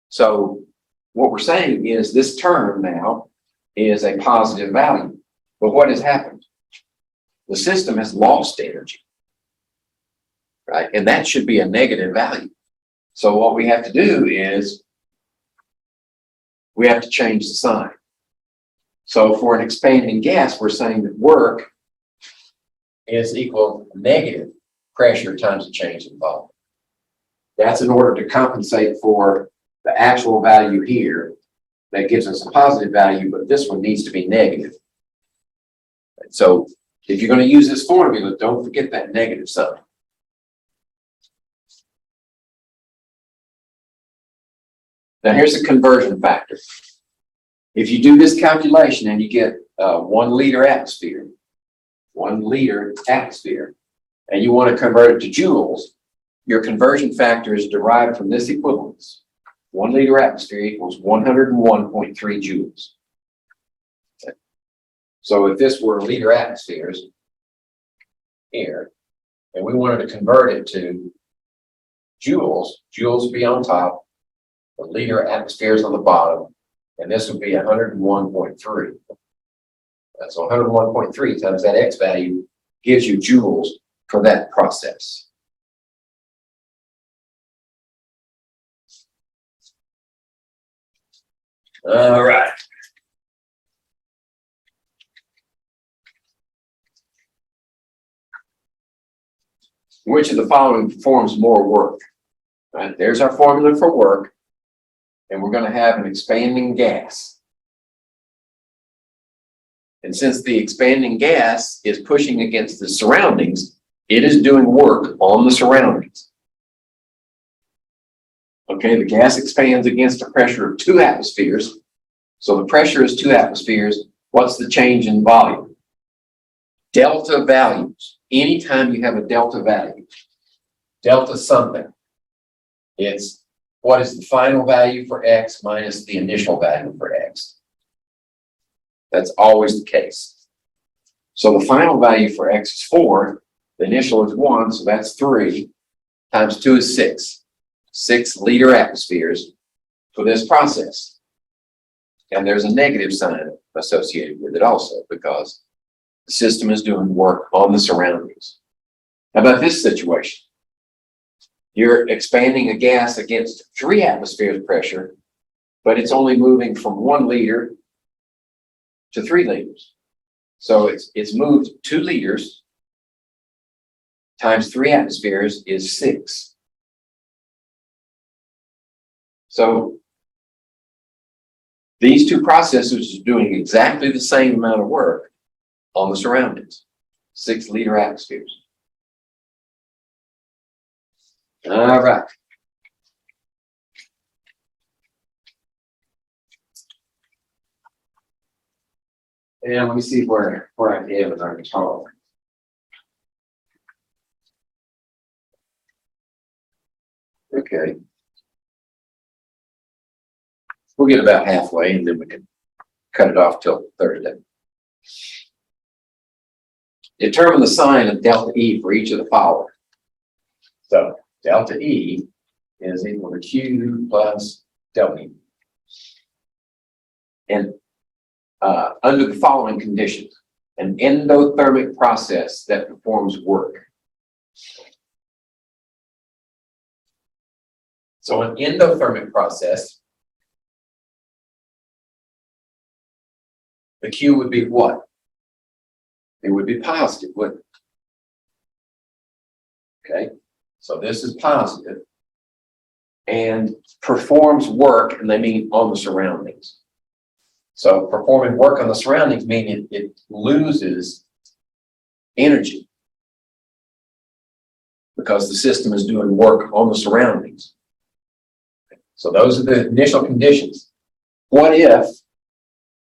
So what we're saying is this term now is a positive value. But what has happened? The system has lost energy, right? And that should be a negative value. So what we have to do is we have to change the sign. So for an expanding gas, we're saying that work is equal to negative pressure times the change in volume. That's in order to compensate for the actual value here that gives us a positive value, but this one needs to be negative. So if you're going to use this formula, don't forget that negative sign. Now here's the conversion factor. If you do this calculation and you get 1 liter atmosphere, 1 liter atmosphere, and you want to convert it to joules, your conversion factor is derived from this equivalence. 1 liter atmosphere equals 101.3 joules. Okay. So if this were liter atmospheres here, and we wanted to convert it to joules, joules would be on top, the liter atmospheres on the bottom, and this would be 101.3. So 101.3 times that X value gives you joules for that process. All right. Which of the following performs more work? Right, there's our formula for work, and we're going to have an expanding gas. And since the expanding gas is pushing against the surroundings, it is doing work on the surroundings. Okay, the gas expands against a pressure of 2 atmospheres. So the pressure is 2 atmospheres. What's the change in volume? Delta values. Anytime you have a delta value, delta something, it's what is the final value for X minus the initial value for X. That's always the case. So the final value for X is 4. The initial is 1, so that's 3. Times 2 is 6. 6 liter atmospheres for this process. And there's a negative sign associated with it also because the system is doing work on the surroundings. How about this situation? You're expanding a gas against 3 atmospheres pressure, but it's only moving from 1 liter to 3 liters. So it's moved 2 liters times 3 atmospheres is 6. So these 2 processes are doing exactly the same amount of work on the surroundings, 6 liter atmospheres. All right. And let me see where I am with our tolerance. Okay. We'll get about halfway and then we can cut it off till Thursday. Determine the sign of delta E for each of the following. So delta E is equal to Q plus delta E. And under the following conditions, an endothermic process that performs work. So an endothermic process, the Q would be what? It would be positive, wouldn't it? Okay, so this is positive and performs work, and they mean on the surroundings. So performing work on the surroundings means it loses energy because the system is doing work on the surroundings. So those are the initial conditions. What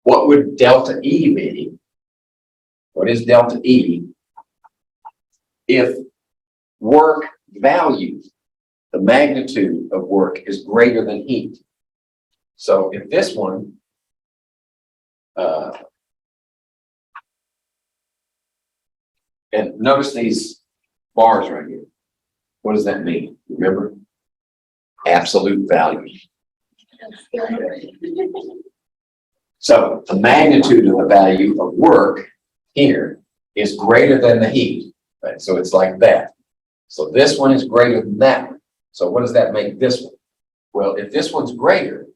would delta E be? What is delta E if work value, the magnitude of work, is greater than heat? So if this one, and notice these bars right here. What does that mean? Remember? Absolute value. So the magnitude of the value of work here is greater than the heat, right? So it's like that. So this one is greater than that one. So what does that make this one? Well, if this one's greater,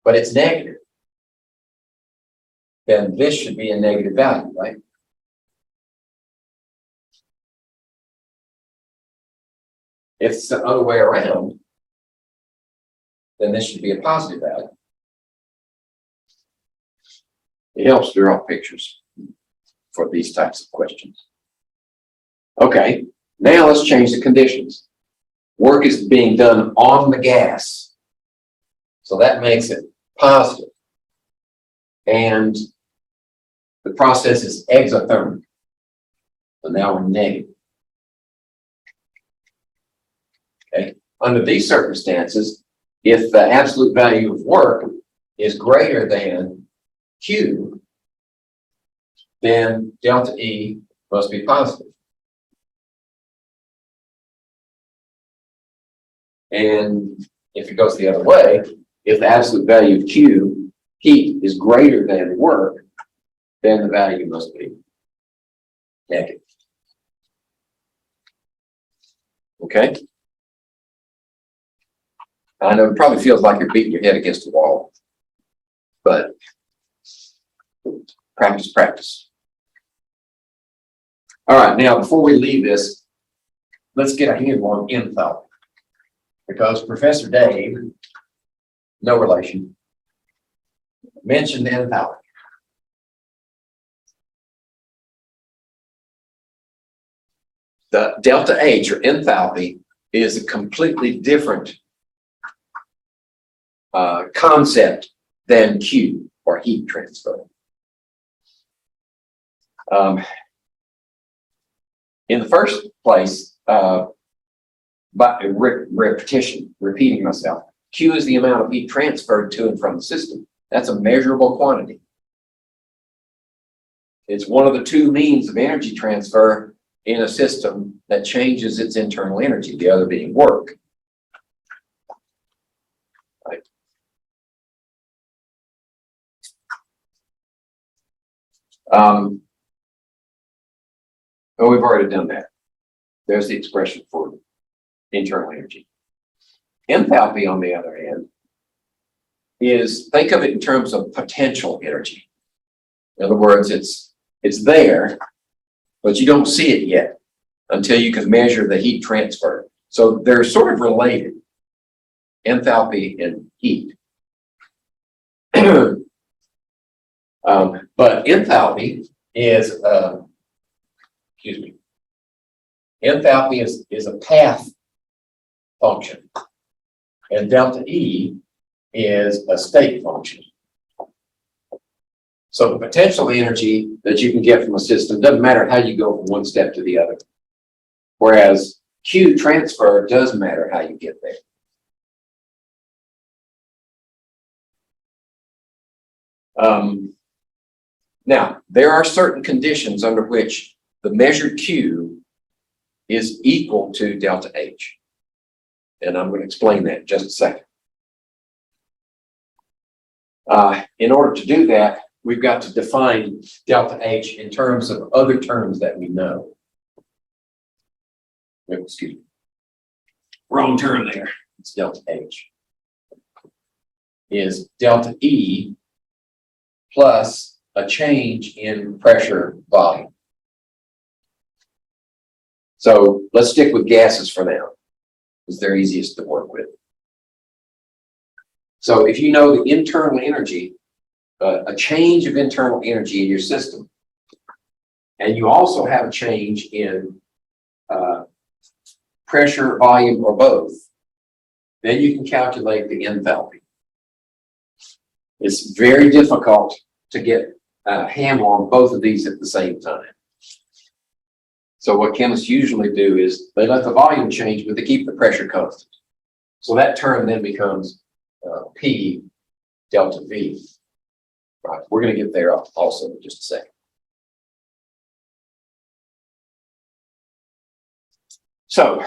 but it's negative, then this should be a negative value, right? If it's the other way around, then this should be a positive value. It helps to draw pictures for these types of questions. Okay, now let's change the conditions. Work is being done on the gas. So that makes it positive. And the process is exothermic. So now we're negative. Okay. Under these circumstances, if the absolute value of work is greater than Q, then delta E must be positive. And if it goes the other way, if the absolute value of Q, heat, is greater than work, then the value must be negative. Okay? I know it probably feels like you're beating your head against the wall, but practice, practice. All right, now before we leave this, let's get a handle on enthalpy, because Professor Dave, no relation, mentioned enthalpy. The delta H, or enthalpy, is a completely different concept than Q, or heat transfer. In the first place, by repetition, repeating myself, Q is the amount of heat transferred to and from the system. That's a measurable quantity. It's one of the two means of energy transfer in a system that changes its internal energy, the other being work. Right. Oh, we've already done that. There's the expression for internal energy. Enthalpy, on the other hand, is, think of it in terms of potential energy. In other words, it's there, but you don't see it yet until you can measure the heat transfer. So they're sort of related, enthalpy and heat. But enthalpy is, enthalpy is a path function, and delta E is a state function. So the potential energy that you can get from a system doesn't matter how you go from one step to the other. Whereas Q transfer does matter how you get there. Now, there are certain conditions under which the measured Q is equal to delta H. And I'm going to explain that in just a second. In order to do that, we've got to define delta H in terms of other terms that we know. Excuse me. Wrong term there. It's delta H. Is delta E plus a change in pressure volume. So let's stick with gases for now, because they're easiest to work with. So if you know the internal energy, a change of internal energy in your system, and you also have a change in pressure, volume, or both, then you can calculate the enthalpy. It's very difficult to get a handle on both of these at the same time. So what chemists usually do is they let the volume change, but they keep the pressure constant. So that term then becomes P delta V. Right, we're going to get there also in just a second. So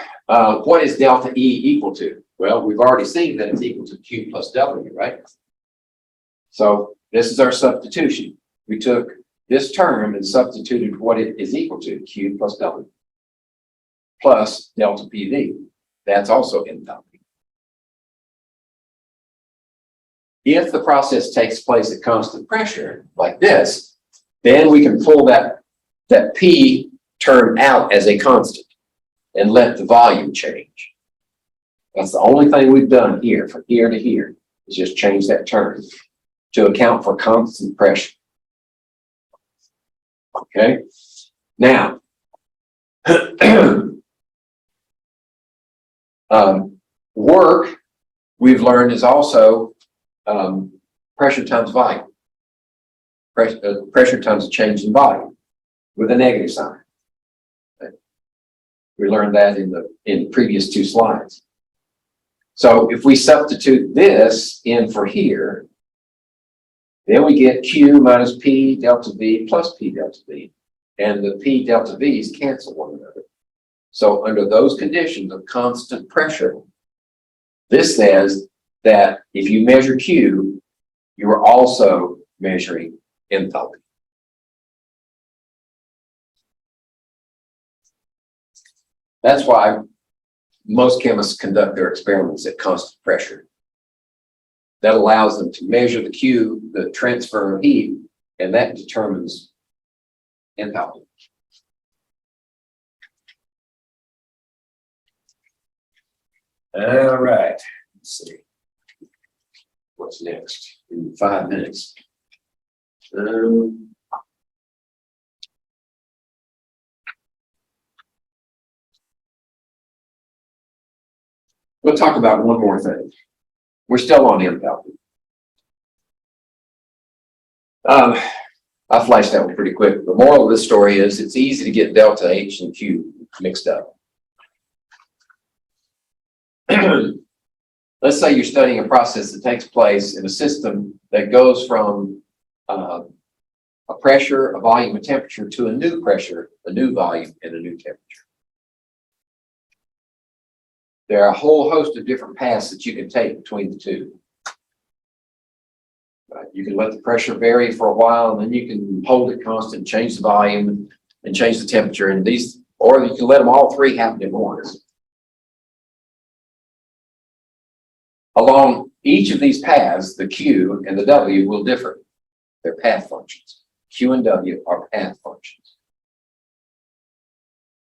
what is delta E equal to? Well, we've already seen that it's equal to Q plus W, right? So this is our substitution. We took this term and substituted what it is equal to, Q plus W, plus delta PV. That's also enthalpy. If the process takes place at constant pressure, like this, then we can pull that P term out as a constant and let the volume change. That's the only thing we've done here, from here to here, is just change that term to account for constant pressure. Okay, now, work we've learned is also pressure times volume. Pressure times a change in volume with a negative sign. Okay. We learned that in the previous two slides. So if we substitute this in for here, then we get Q minus P delta V plus P delta V. And the P delta V's cancel one another. So under those conditions of constant pressure, this says that if you measure Q, you are also measuring enthalpy. That's why most chemists conduct their experiments at constant pressure. That allows them to measure the Q, the transfer of heat, and that determines enthalpy. All right, let's see. What's next in 5 minutes? We'll talk about one more thing. We're still on enthalpy. I flashed that one pretty quick. The moral of this story is it's easy to get delta H and Q mixed up. Let's say you're studying a process that takes place in a system that goes from a pressure, a volume, a temperature to a new pressure, a new volume, and a new temperature. There are a whole host of different paths that you can take between the two. You can let the pressure vary for a while, and then you can hold it constant, change the volume, and change the temperature. And these, or you can let them all three happen at once. Along each of these paths, the Q and the W will differ. They're path functions. Q and W are path functions.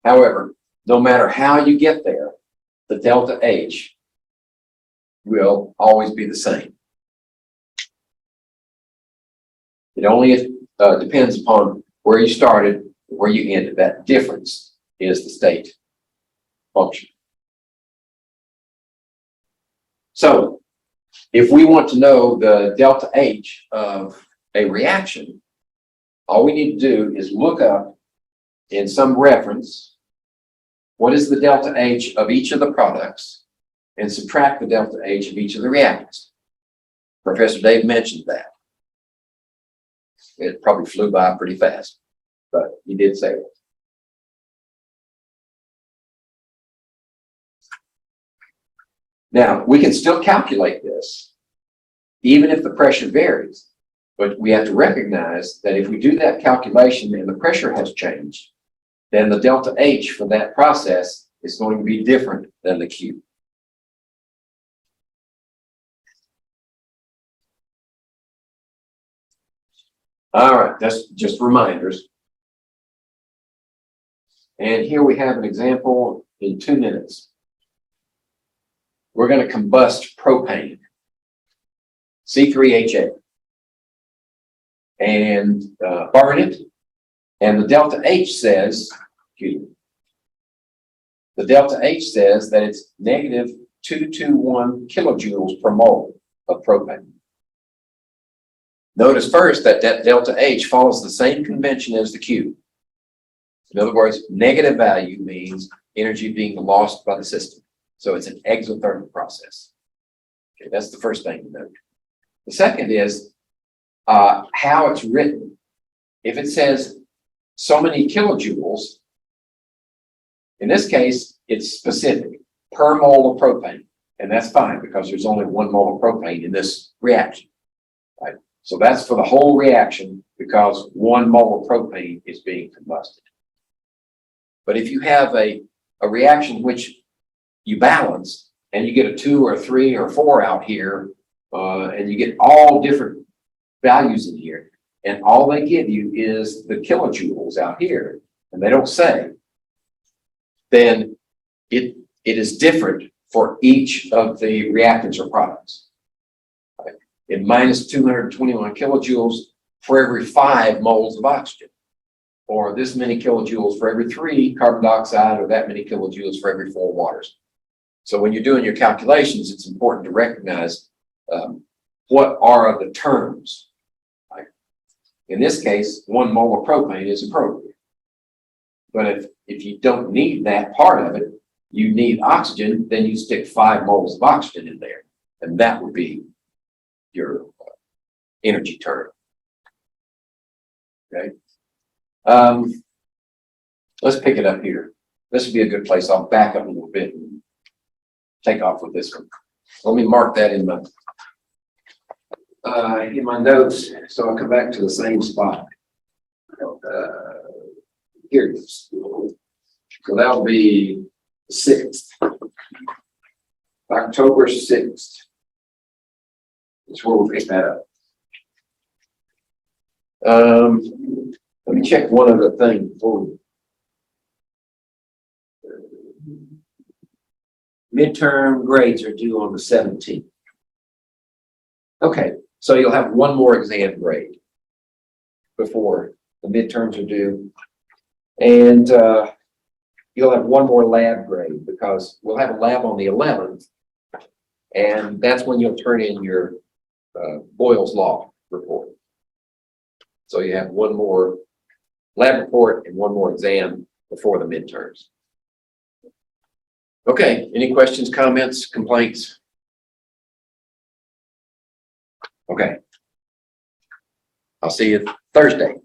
However, no matter how you get there, the delta H will always be the same. It only depends upon where you started, where you ended. That difference is the state function. So, if we want to know the delta H of a reaction, all we need to do is look up in some reference what is the delta H of each of the products and subtract the delta H of each of the reactants. Professor Dave mentioned that. It probably flew by pretty fast, but he did say it. Now, we can still calculate this, even if the pressure varies. But we have to recognize that if we do that calculation and the pressure has changed, then the delta H for that process is going to be different than the Q. All right, that's just reminders. And here we have an example in 2 minutes. We're going to combust propane, C3H8, and burn it. And the delta H says, excuse me, the delta H says that it's negative 221 kilojoules per mole of propane. Notice first that delta H follows the same convention as the Q. In other words, negative value means energy being lost by the system. So it's an exothermic process. Okay, that's the first thing to note. The second is how it's written. If it says so many kilojoules, in this case, it's specific per mole of propane. And that's fine because there's only 1 mole of propane in this reaction. Right? So that's for the whole reaction because 1 mole of propane is being combusted. But if you have a reaction which you balance and you get a 2 or 3 or 4 out here, and you get all different values in here, and all they give you is the kilojoules out here, and they don't say, then it is different for each of the reactants or products. Right? In minus 221 kilojoules for every 5 moles of oxygen, or this many kilojoules for every 3 carbon dioxide, or that many kilojoules for every 4 waters. So when you're doing your calculations, it's important to recognize what are the terms. Right? In this case, 1 mole of propane is appropriate. But if you don't need that part of it, you need oxygen, then you stick 5 moles of oxygen in there. And that would be your energy term. Okay. Let's pick it up here. This would be a good place. I'll back up a little bit and take off with this one. Let me mark that in my notes, so I'll come back to the same spot. Here it is. So that'll be 6th, October 6th. That's where we'll pick that up. Let me check one other thing before midterm grades are due on the 17th. Okay, so you'll have 1 more exam grade before the midterms are due. And you'll have 1 more lab grade because we'll have a lab on the 11th. And that's when you'll turn in your Boyle's Law report. So you have 1 more lab report and 1 more exam before the midterms. Okay, any questions, comments, complaints? Okay. I'll see you Thursday.